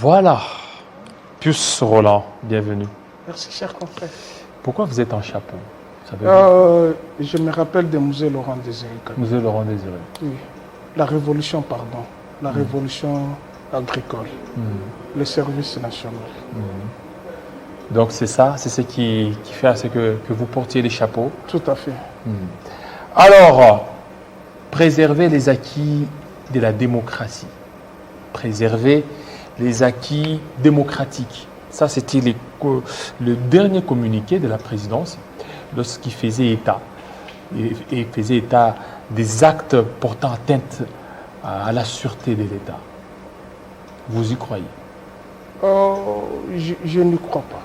Voilà. Pius Roland, bienvenue. Merci, cher confrère. Pourquoi vous êtes en chapeau? Je me rappelle de Musée Laurent Désiré. Musée Laurent Désiré. Oui. La révolution, pardon. La révolution agricole. Le service national. Donc c'est ça, c'est ce qui fait à ce que vous portiez les chapeaux. Tout à fait. Alors, préserver les acquis de la démocratie. Préserver les acquis démocratiques. Ça, c'était le dernier communiqué de la présidence lorsqu'il faisait état. Et faisait état des actes portant atteinte à la sûreté de l'État. Vous y croyez? Je n'y crois pas.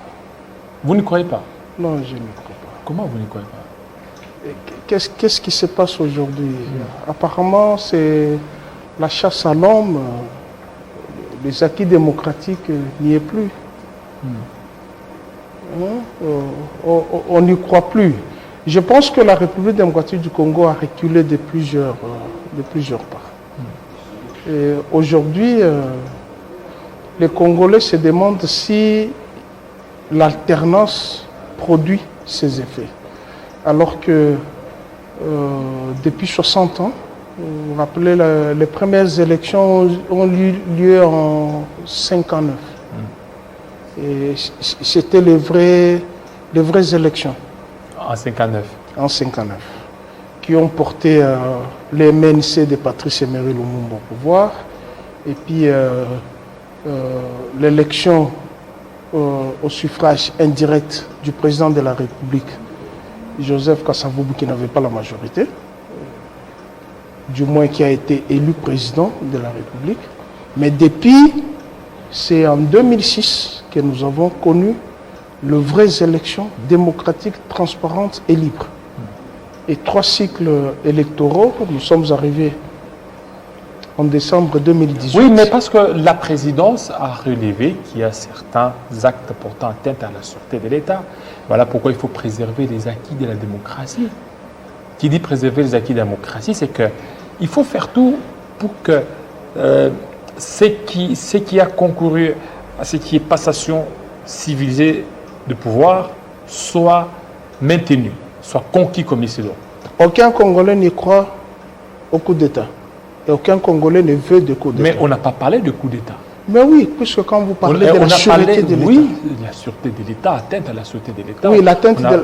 Vous ne croyez pas? Non, je n'y crois pas. Comment vous ne croyez pas? Qu'est-ce qui se passe aujourd'hui? Apparemment, c'est la chasse à l'homme. Les acquis démocratiques n'y est plus. On n'y croit plus. Je pense que la République démocratique du Congo a reculé de plusieurs pas. Et aujourd'hui, les Congolais se demandent si l'alternance produit ses effets. Alors que depuis 60 ans, vous vous rappelez, les premières élections ont eu lieu en 59. Et c'était les vraies élections. En 59. En 59. Qui ont porté les MNC de Patrice Emery Lumumba au pouvoir. Et puis l'élection au suffrage indirect du président de la République, Joseph Kasavubu, qui n'avait pas la majorité, du moins qui a été élu président de la République. Mais depuis, c'est en 2006 que nous avons connu les vraies élections démocratiques, transparentes et libres. Et 3 cycles électoraux, nous sommes arrivés en décembre 2018. Oui, mais parce que la présidence a relevé qu'il y a certains actes portant atteinte à la sûreté de l'État. Voilà pourquoi il faut préserver les acquis de la démocratie. Qui dit préserver les acquis de la démocratie, c'est qu'il faut faire tout pour que ce qui a concouru à ce qui est passation civilisée de pouvoir soit maintenu, soit conquis comme il se doit. Aucun Congolais n'y croit au coup d'État. Et aucun Congolais ne veut de coup d'État. Mais on n'a pas parlé de coup d'État. Mais oui, puisque quand vous parlez de la sûreté de l'État. Oui, la sûreté de l'État, atteinte à la sûreté de l'État. Oui, l'atteinte de la...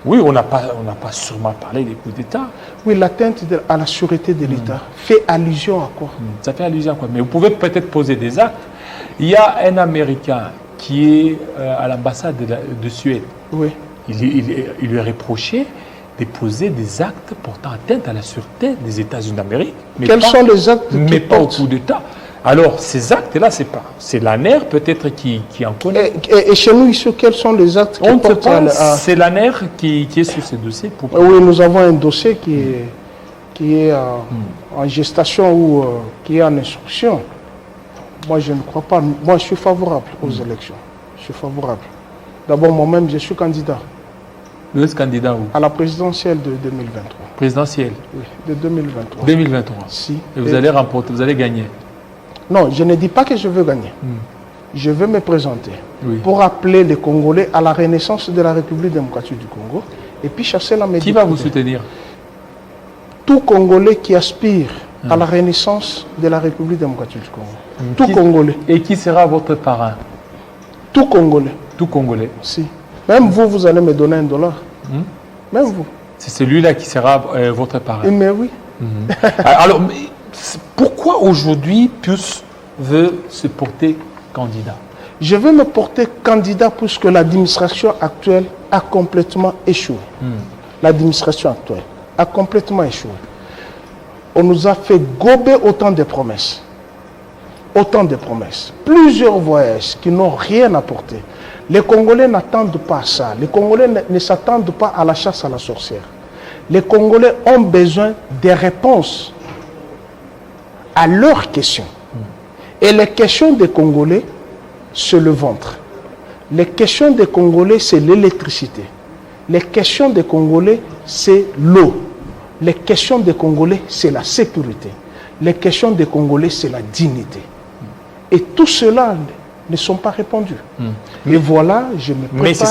Oui, on n'a pas sûrement parlé des coups d'État. Oui, l'atteinte à la sûreté de l'État fait allusion à quoi? Ça fait allusion à quoi? Mais vous pouvez peut-être poser des actes. Il y a un Américain qui est à l'ambassade de Suède. Oui. Il lui est reproché de poser des actes portant atteinte à la sûreté des États-Unis d'Amérique. Quels sont les actes mais pas au coup d'État. Alors, ces actes-là, c'est l'ANER peut-être qui en connaît. Et chez nous, ici, quels sont les actes qui portent c'est l'ANER qui est sur ce dossier. Oui, nous avons un dossier qui est en gestation ou qui est en instruction. Moi, je ne crois pas. Moi, je suis favorable aux élections. Je suis favorable. D'abord, moi-même, je suis candidat. Vous êtes candidat où? À la présidentielle de 2023. Présidentielle? Oui, de 2023. 2023. Si. Et vous allez remporter, vous allez gagner? Non, je ne dis pas que je veux gagner. Je veux me présenter pour appeler les Congolais à la renaissance de la République démocratique du Congo et puis chasser la médiocrité. Qui va vous soutenir? Tout Congolais qui aspire à la renaissance de la République démocratique du Congo. Tout Congolais. Et qui sera votre parrain? Tout Congolais. Tout Congolais? Si. Même vous, vous allez me donner $1. Même vous. C'est celui-là qui sera votre parrain? Mais oui. Alors, pourquoi aujourd'hui Pius veut se porter candidat? Je veux me porter candidat puisque l'administration actuelle a complètement échoué. L'administration actuelle a complètement échoué. On nous a fait gober autant de promesses. Autant de promesses. Plusieurs voyages qui n'ont rien apporté. Les Congolais n'attendent pas ça. Les Congolais ne s'attendent pas à la chasse à la sorcière. Les Congolais ont besoin des réponses à leurs questions. Et les questions des Congolais, c'est le ventre. Les questions des Congolais, c'est l'électricité. Les questions des Congolais, c'est l'eau. Les questions des Congolais, c'est la sécurité. Les questions des Congolais, c'est la dignité. Et tout cela ne sont pas répondues. Et voilà, je me prépare. Mais c'est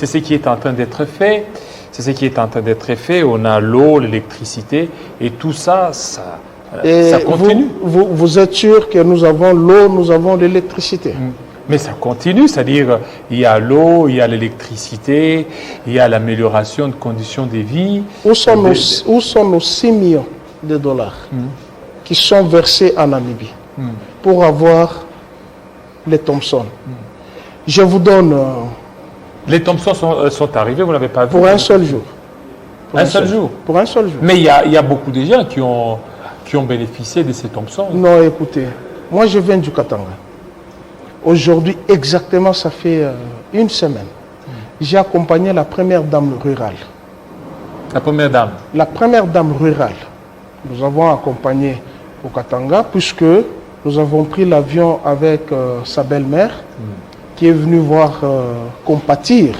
ce qui est en train d'être fait. C'est ce qui est en train d'être fait. On a l'eau, l'électricité, et tout ça, ça continue. Vous êtes sûr que nous avons l'eau, nous avons l'électricité? Mais ça continue, c'est-à-dire il y a l'eau, il y a l'électricité, il y a l'amélioration de conditions de vie. Où sont nos 6 millions de dollars qui sont versés en Namibie pour avoir les Thompson? Je vous donne... les Thompson sont arrivés, vous ne l'avez pas vu? Pour un seul jour. Pour un seul jour? Pour un seul jour. Mais il y a beaucoup de gens qui ont bénéficié de ces Thompson. Non, écoutez, moi je viens du Katanga. Aujourd'hui, exactement, ça fait une semaine. J'ai accompagné la première dame rurale. La première dame? La première dame rurale. Nous avons accompagné au Katanga puisque nous avons pris l'avion avec sa belle-mère qui est venue voir compatir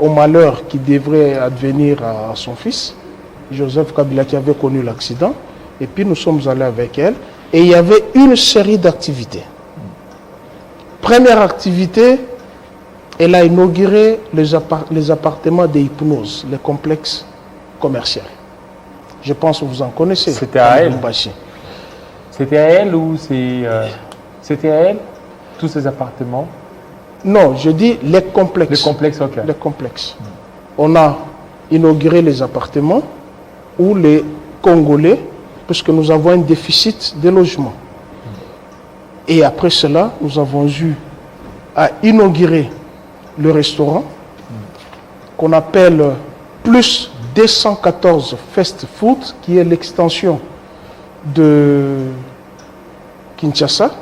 au malheur qui devrait advenir à son fils, Joseph Kabila, qui avait connu l'accident. Et puis nous sommes allés avec elle et il y avait une série d'activités. Première activité, elle a inauguré les appartements de hypnose, les complexes commerciaux. Je pense que vous en connaissez. C'était à elle? C'était à elle ou c'était à elle, tous ces appartements? Non, je dis les complexes. Les complexes, ok. Les complexes. On a inauguré les appartements où les Congolais, puisque nous avons un déficit de logement. Et après cela, nous avons eu à inaugurer le restaurant qu'on appelle Plus 214 Fast Food, qui est l'extension de Kinshasa,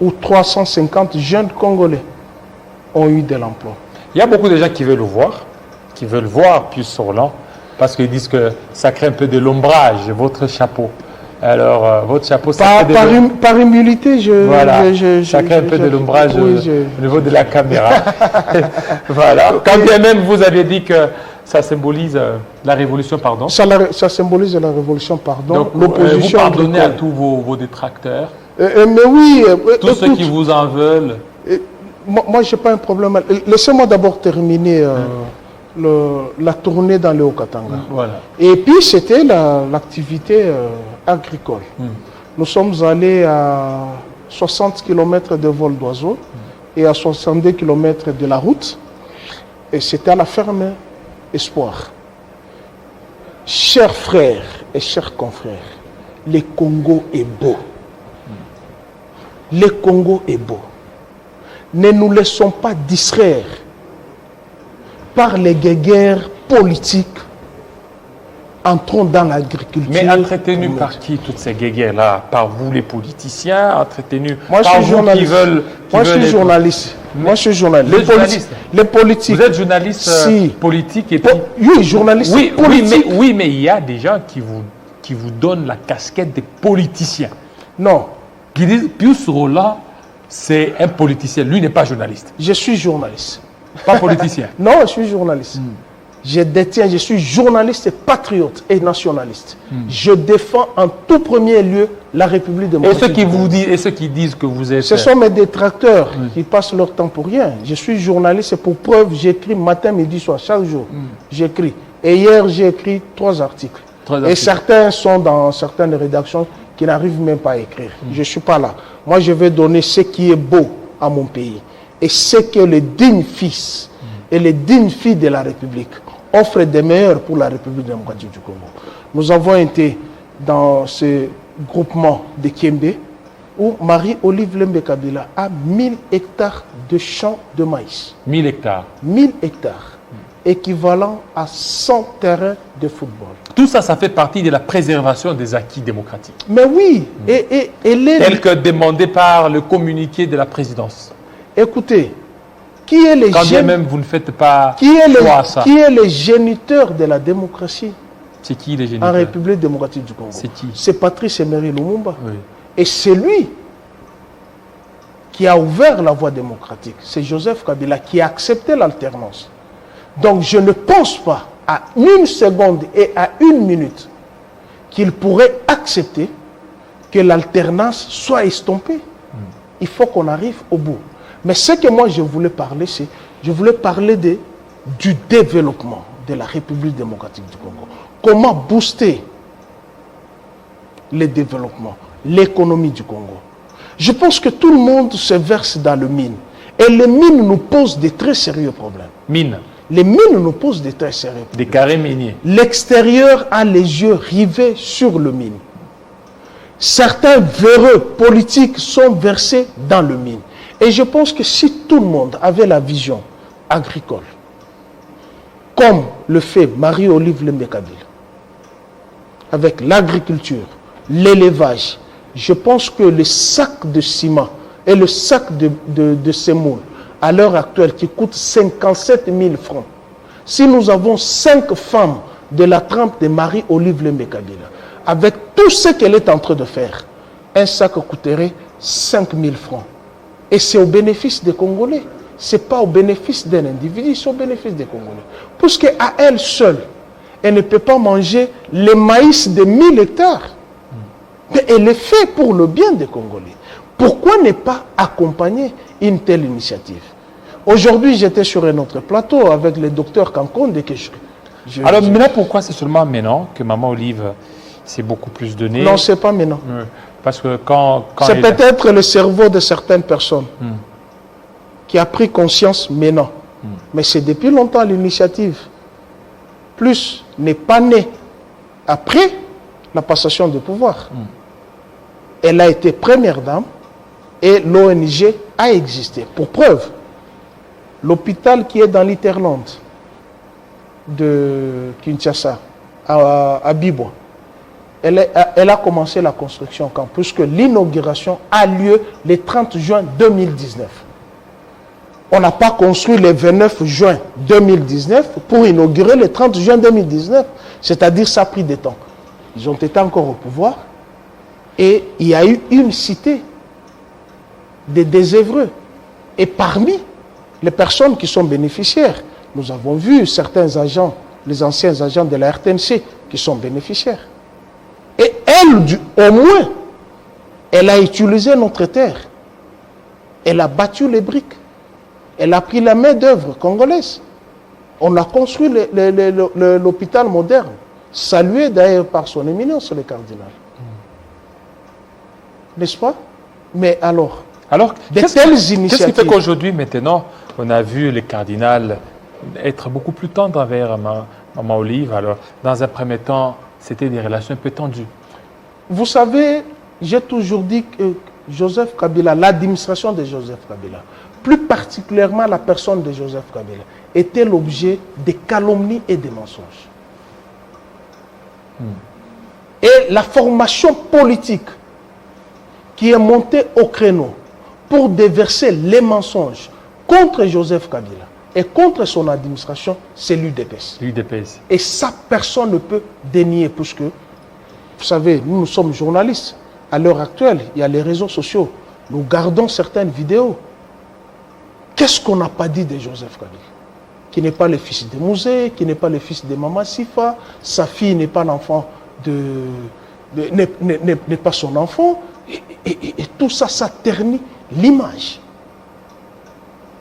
où 350 jeunes Congolais ont eu de l'emploi. Il y a beaucoup de gens qui veulent le voir, Pius Roland, parce qu'ils disent que ça crée un peu de l'ombrage, votre chapeau. Alors, votre chapeau, ça par humilité, ça crée un peu de l'ombrage au niveau de la caméra. Voilà. Quand bien même vous avez dit que ça symbolise la révolution, pardon. Ça symbolise la révolution, pardon. Donc, l'opposition. Vous pardonnez à tous vos détracteurs. Mais oui. Tous ceux qui vous en veulent. Moi, je n'ai pas un problème. Laissez-moi d'abord terminer la tournée dans le Haut-Katanga. Voilà. Et puis, c'était l'activité agricole. Nous sommes allés à 60 km de vol d'oiseaux et à 62 km de la route. Et c'était à la ferme Espoir. Chers frères et chers confrères, le Congo est beau. Le Congo est beau. Ne nous laissons pas distraire par les guerres politiques. Entrons dans l'agriculture. Mais entretenus par qui toutes ces guerres-là? Par vous les politiciens? Entretenus par vous qui veulent... Moi je suis journaliste. Moi je suis journaliste. Les politiques. Vous êtes journaliste politique et puis... Oui, journaliste politique. Oui, mais il y a des gens qui vous donnent la casquette des politiciens. Non. Qui disent, Pius Roland, c'est un politicien. Lui n'est pas journaliste. Je suis journaliste. Pas politicien. Non, je suis journaliste. Je suis journaliste et patriote et nationaliste. Je défends en tout premier lieu la République démocratique. Et ceux qui disent que vous êtes... Ce sont mes détracteurs qui passent leur temps pour rien. Je suis journaliste et pour preuve, j'écris matin, midi, soir, chaque jour. J'écris. Et hier, j'ai écrit 3 articles. Et certains sont dans certaines rédactions qui n'arrivent même pas à écrire. Je ne suis pas là. Moi, je vais donner ce qui est beau à mon pays. Et ce que les dignes fils et les dignes filles de la République offrent des meilleurs pour la République démocratique du Congo. Nous avons été dans ce groupement de Kiembe où Marie-Olive Lembe Kabila a 1000 hectares de champs de maïs. 1000 hectares. 1000 hectares. Équivalent à 100 terrains de football. Tout ça, ça fait partie de la préservation des acquis démocratiques. Mais oui, tel que demandé par le communiqué de la présidence. Écoutez, qui est quand bien même vous ne faites pas qui est le géniteur de la démocratie? C'est qui les géniteurs? En République démocratique du Congo. C'est qui? C'est Patrice Emery Lumumba. Oui. Et c'est lui qui a ouvert la voie démocratique. C'est Joseph Kabila qui a accepté l'alternance. Donc je ne pense pas à 1 seconde et à 1 minute qu'il pourrait accepter que l'alternance soit estompée. il faut qu'on arrive au bout. Mais ce que moi je voulais parler, c'est, je voulais parler du développement de la République démocratique du Congo. Comment booster le développement, l'économie du Congo. Je pense que tout le monde se verse dans le mine. Et les mines nous posent de très sérieux problèmes. Mine. Les mines nous posent de très sérieux problèmes. Des carrés miniers. L'extérieur a les yeux rivés sur le mine. Certains véreux politiques sont versés dans le mine. Et je pense que si tout le monde avait la vision agricole, comme le fait Marie-Olive Lembe-Kabila, avec l'agriculture, l'élevage, je pense que le sac de ciment et le sac de semoule, à l'heure actuelle, qui coûte 57 000 francs, si nous avons 5 femmes de la trempe de Marie-Olive Lembe-Kabila, avec tout ce qu'elle est en train de faire, un sac coûterait 5 000 francs. Et c'est au bénéfice des Congolais. Ce n'est pas au bénéfice d'un individu, c'est au bénéfice des Congolais. Puisqu'à elle seule, elle ne peut pas manger le maïs de 1000 hectares. Mais elle est faite pour le bien des Congolais. Pourquoi ne pas accompagner une telle initiative? Aujourd'hui, j'étais sur un autre plateau avec le docteur Kankonde. Alors, mais là, pourquoi c'est seulement maintenant que Maman Olive s'est beaucoup plus donné? Non, ce n'est pas maintenant. Parce que quand c'est peut-être le cerveau de certaines personnes qui a pris conscience maintenant. Mais c'est depuis longtemps l'initiative. Plus n'est pas née après la passation de pouvoir. Elle a été première dame et l'ONG a existé. Pour preuve, l'hôpital qui est dans l'Interland de Kinshasa, à Bibo, elle a commencé la construction quand, puisque l'inauguration a lieu le 30 juin 2019. On n'a pas construit le 29 juin 2019 pour inaugurer le 30 juin 2019. C'est-à-dire ça a pris du temps. Ils ont été encore au pouvoir et il y a eu une cité des désœuvreux. Et parmi les personnes qui sont bénéficiaires, nous avons vu certains agents, les anciens agents de la RTNC qui sont bénéficiaires. Et elle, au moins, elle a utilisé notre terre. Elle a battu les briques. Elle a pris la main d'œuvre congolaise. On a construit l'hôpital moderne, salué d'ailleurs par son éminence, le cardinal. N'est-ce pas? Mais alors qu'est-ce qui fait qu'aujourd'hui, maintenant, on a vu le cardinal être beaucoup plus tendre envers Maman Olive? Alors, dans un premier temps, c'était des relations un peu tendues. Vous savez, j'ai toujours dit que Joseph Kabila, l'administration de Joseph Kabila, plus particulièrement la personne de Joseph Kabila, était l'objet des calomnies et des mensonges. Et la formation politique qui est montée au créneau pour déverser les mensonges contre Joseph Kabila et contre son administration, c'est l'UDPS. L'UDPS. Et ça, personne ne peut dénier, puisque, vous savez, nous sommes journalistes. À l'heure actuelle, il y a les réseaux sociaux. Nous gardons certaines vidéos. Qu'est-ce qu'on n'a pas dit de Joseph Kabila? Qui n'est pas le fils de Mouzé, qui n'est pas le fils de Maman Sifa, sa fille n'est pas l'enfant n'est pas son enfant. Et tout ça, ça ternit l'image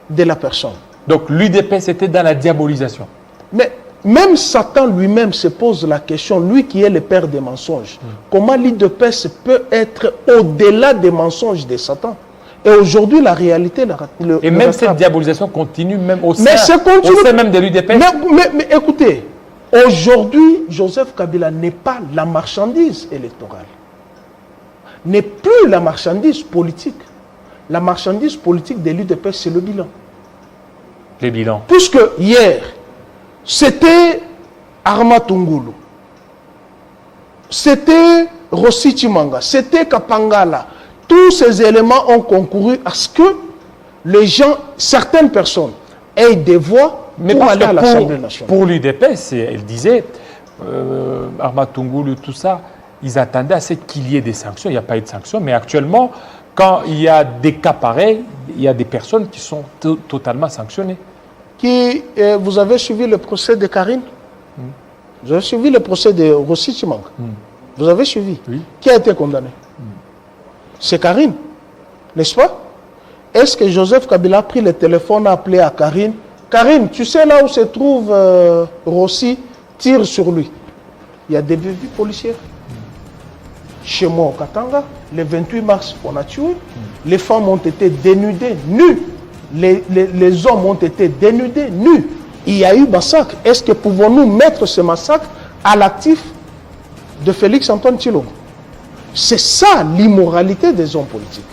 de la personne. Donc l'UDPS était dans la diabolisation. Mais même Satan lui-même se pose la question, lui qui est le père des mensonges, comment l'UDPS peut être au-delà des mensonges de Satan? Et aujourd'hui, la réalité... Et même cette diabolisation continue même au sein même de l'UDPS. Mais écoutez, aujourd'hui, Joseph Kabila n'est pas la marchandise électorale. N'est plus la marchandise politique. La marchandise politique de l'UDPS, c'est le bilan. Les bilans. Puisque hier, c'était Arma Tungulu, c'était Rossi Chimanga, c'était Kapangala. Tous ces éléments ont concouru à ce que les gens, certaines personnes, aient des voix pour aller à l'Assemblée nationale. Pour l'UDPS, elle disait, Arma Tungulu, tout ça, ils attendaient à ce qu'il y ait des sanctions. Il n'y a pas eu de sanctions, mais actuellement, quand il y a des cas pareils, il y a des personnes qui sont totalement sanctionnées. Vous avez suivi le procès de Karine? Vous avez suivi le procès de Rossi Chimanga? Vous avez suivi? Oui. Qui a été condamné? C'est Karine, n'est-ce pas? est-ce que Joseph Kabila a pris le téléphone, a appelé à Karine? Karine, tu sais là où se trouve Rossi, tire sur lui. Il y a des bévues policières. Chez moi au Katanga, le 28 mars, on a tué. Les femmes ont été dénudées, nues. Les hommes ont été dénudés, nus. Il y a eu massacre. Est-ce que pouvons-nous mettre ce massacre à l'actif de Félix Antoine Tshilombo? C'est ça l'immoralité des hommes politiques.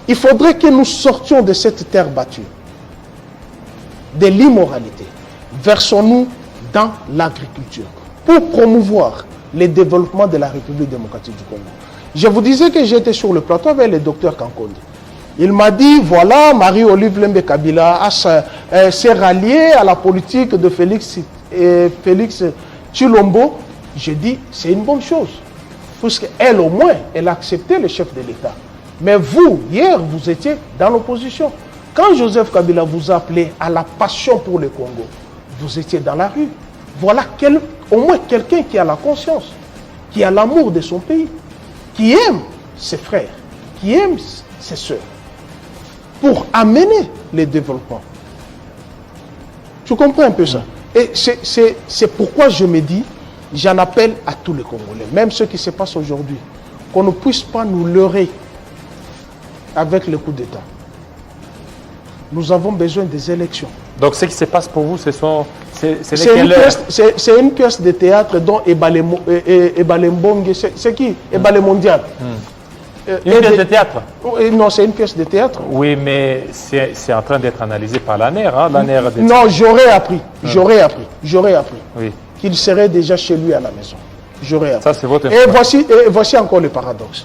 Il faudrait que nous sortions de cette terre battue, de l'immoralité. Versons-nous dans l'agriculture pour promouvoir le développement de la République démocratique du Congo. Je vous disais que j'étais sur le plateau avec le docteur Kankondi. Il m'a dit, voilà, Marie-Olive Lembe Kabila s'est ralliée à la politique de Félix Tshilombo. J'ai dit, c'est une bonne chose. Puisqu'elle, au moins, elle a accepté le chef de l'État. Mais vous, hier, vous étiez dans l'opposition. Quand Joseph Kabila vous a appelé à la passion pour le Congo, vous étiez dans la rue. Voilà au moins quelqu'un qui a la conscience, qui a l'amour de son pays, qui aime ses frères, qui aime ses sœurs, pour amener le développement. Tu comprends un peu ça? Et c'est pourquoi je me dis, j'en appelle à tous les Congolais, même ce qui se passe aujourd'hui, qu'on ne puisse pas nous leurrer avec le coup d'État. Nous avons besoin des élections. Donc ce qui se passe pour vous, c'est une pièce de théâtre dont Ebalembongue, c'est qui? Ebale Mondial. Une pièce de théâtre? Non, c'est une pièce de théâtre. Oui, mais c'est en train d'être analysé par l'ANER. Hein, non, j'aurais appris. Oui. Qu'il serait déjà chez lui à la maison. J'aurais appris. Ça, c'est votre et voici encore le paradoxe.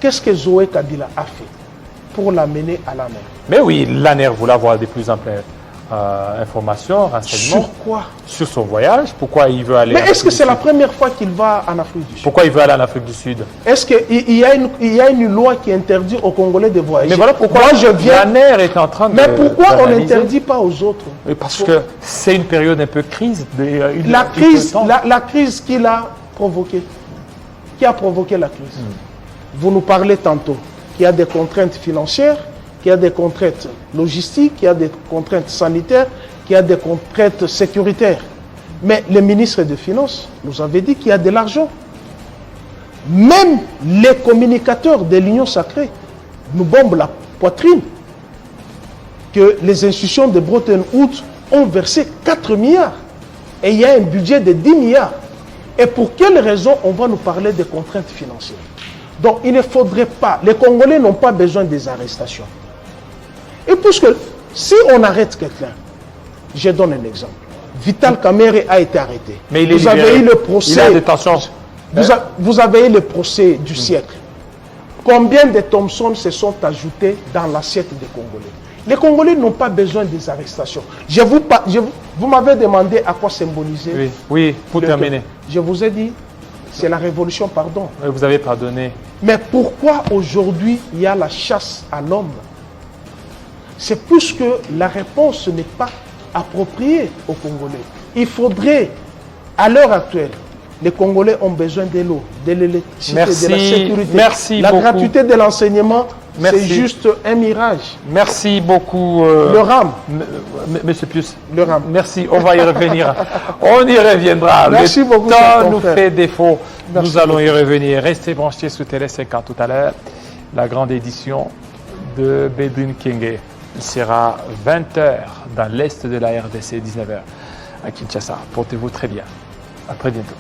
Qu'est-ce que Zoé Kabila a fait pour l'amener à l'ANER? Mais oui, l'ANER voulait avoir de plus amples informations, renseignements. Sur quoi? Sur son voyage. Pourquoi il veut aller Mais est-ce que c'est la première fois qu'il va en Afrique du Sud? Pourquoi il veut aller en Afrique du Sud? Est-ce qu'il y a une loi qui interdit aux Congolais de voyager? Mais voilà pourquoi l'ANER est en train de... Mais pourquoi on n'interdit pas aux autres? Parce que c'est une période un peu crise. La crise qu'il a provoquée. Qui a provoqué la crise? Vous nous parlez tantôt qu'il y a des contraintes financières, qu'il y a des contraintes logistiques, qu'il y a des contraintes sanitaires, qu'il y a des contraintes sécuritaires. Mais le ministre des Finances nous avait dit qu'il y a de l'argent. Même les communicateurs de l'Union sacrée nous bombent la poitrine que les institutions de Bretton Woods ont versé 4 milliards. Et il y a un budget de 10 milliards. Et pour quelle raison on va nous parler des contraintes financières? Donc il ne faudrait pas, les Congolais n'ont pas besoin des arrestations. Et puisque si on arrête quelqu'un, je donne un exemple. Vital Kamerhe a été arrêté. Mais il est vous avez eu le procès. Il est en détention. Vous avez eu le procès du siècle. Combien de Thompson se sont ajoutés dans l'assiette des Congolais? Les Congolais n'ont pas besoin des arrestations. Vous m'avez demandé à quoi symboliser. Oui, pour terminer. Je vous ai dit, c'est la révolution, pardon. Vous avez pardonné. Mais pourquoi aujourd'hui il y a la chasse à l'homme? C'est puisque la réponse n'est pas appropriée aux Congolais. Il faudrait, à l'heure actuelle, les Congolais ont besoin de l'eau, de l'électricité, de la sécurité. Merci la beaucoup. gratuité de l'enseignement, c'est juste un mirage. Merci beaucoup. Le RAM. Monsieur Pius. Le RAM. Merci, on va y revenir. On y reviendra. Merci beaucoup. Le temps nous fait défaut. Merci nous allons y revenir. Restez branchés sur Télé 50 tout à l'heure. La grande édition de Bedouin Kenge. Il sera 20h dans l'est de la RDC, 19h à Kinshasa. Portez-vous très bien. À très bientôt.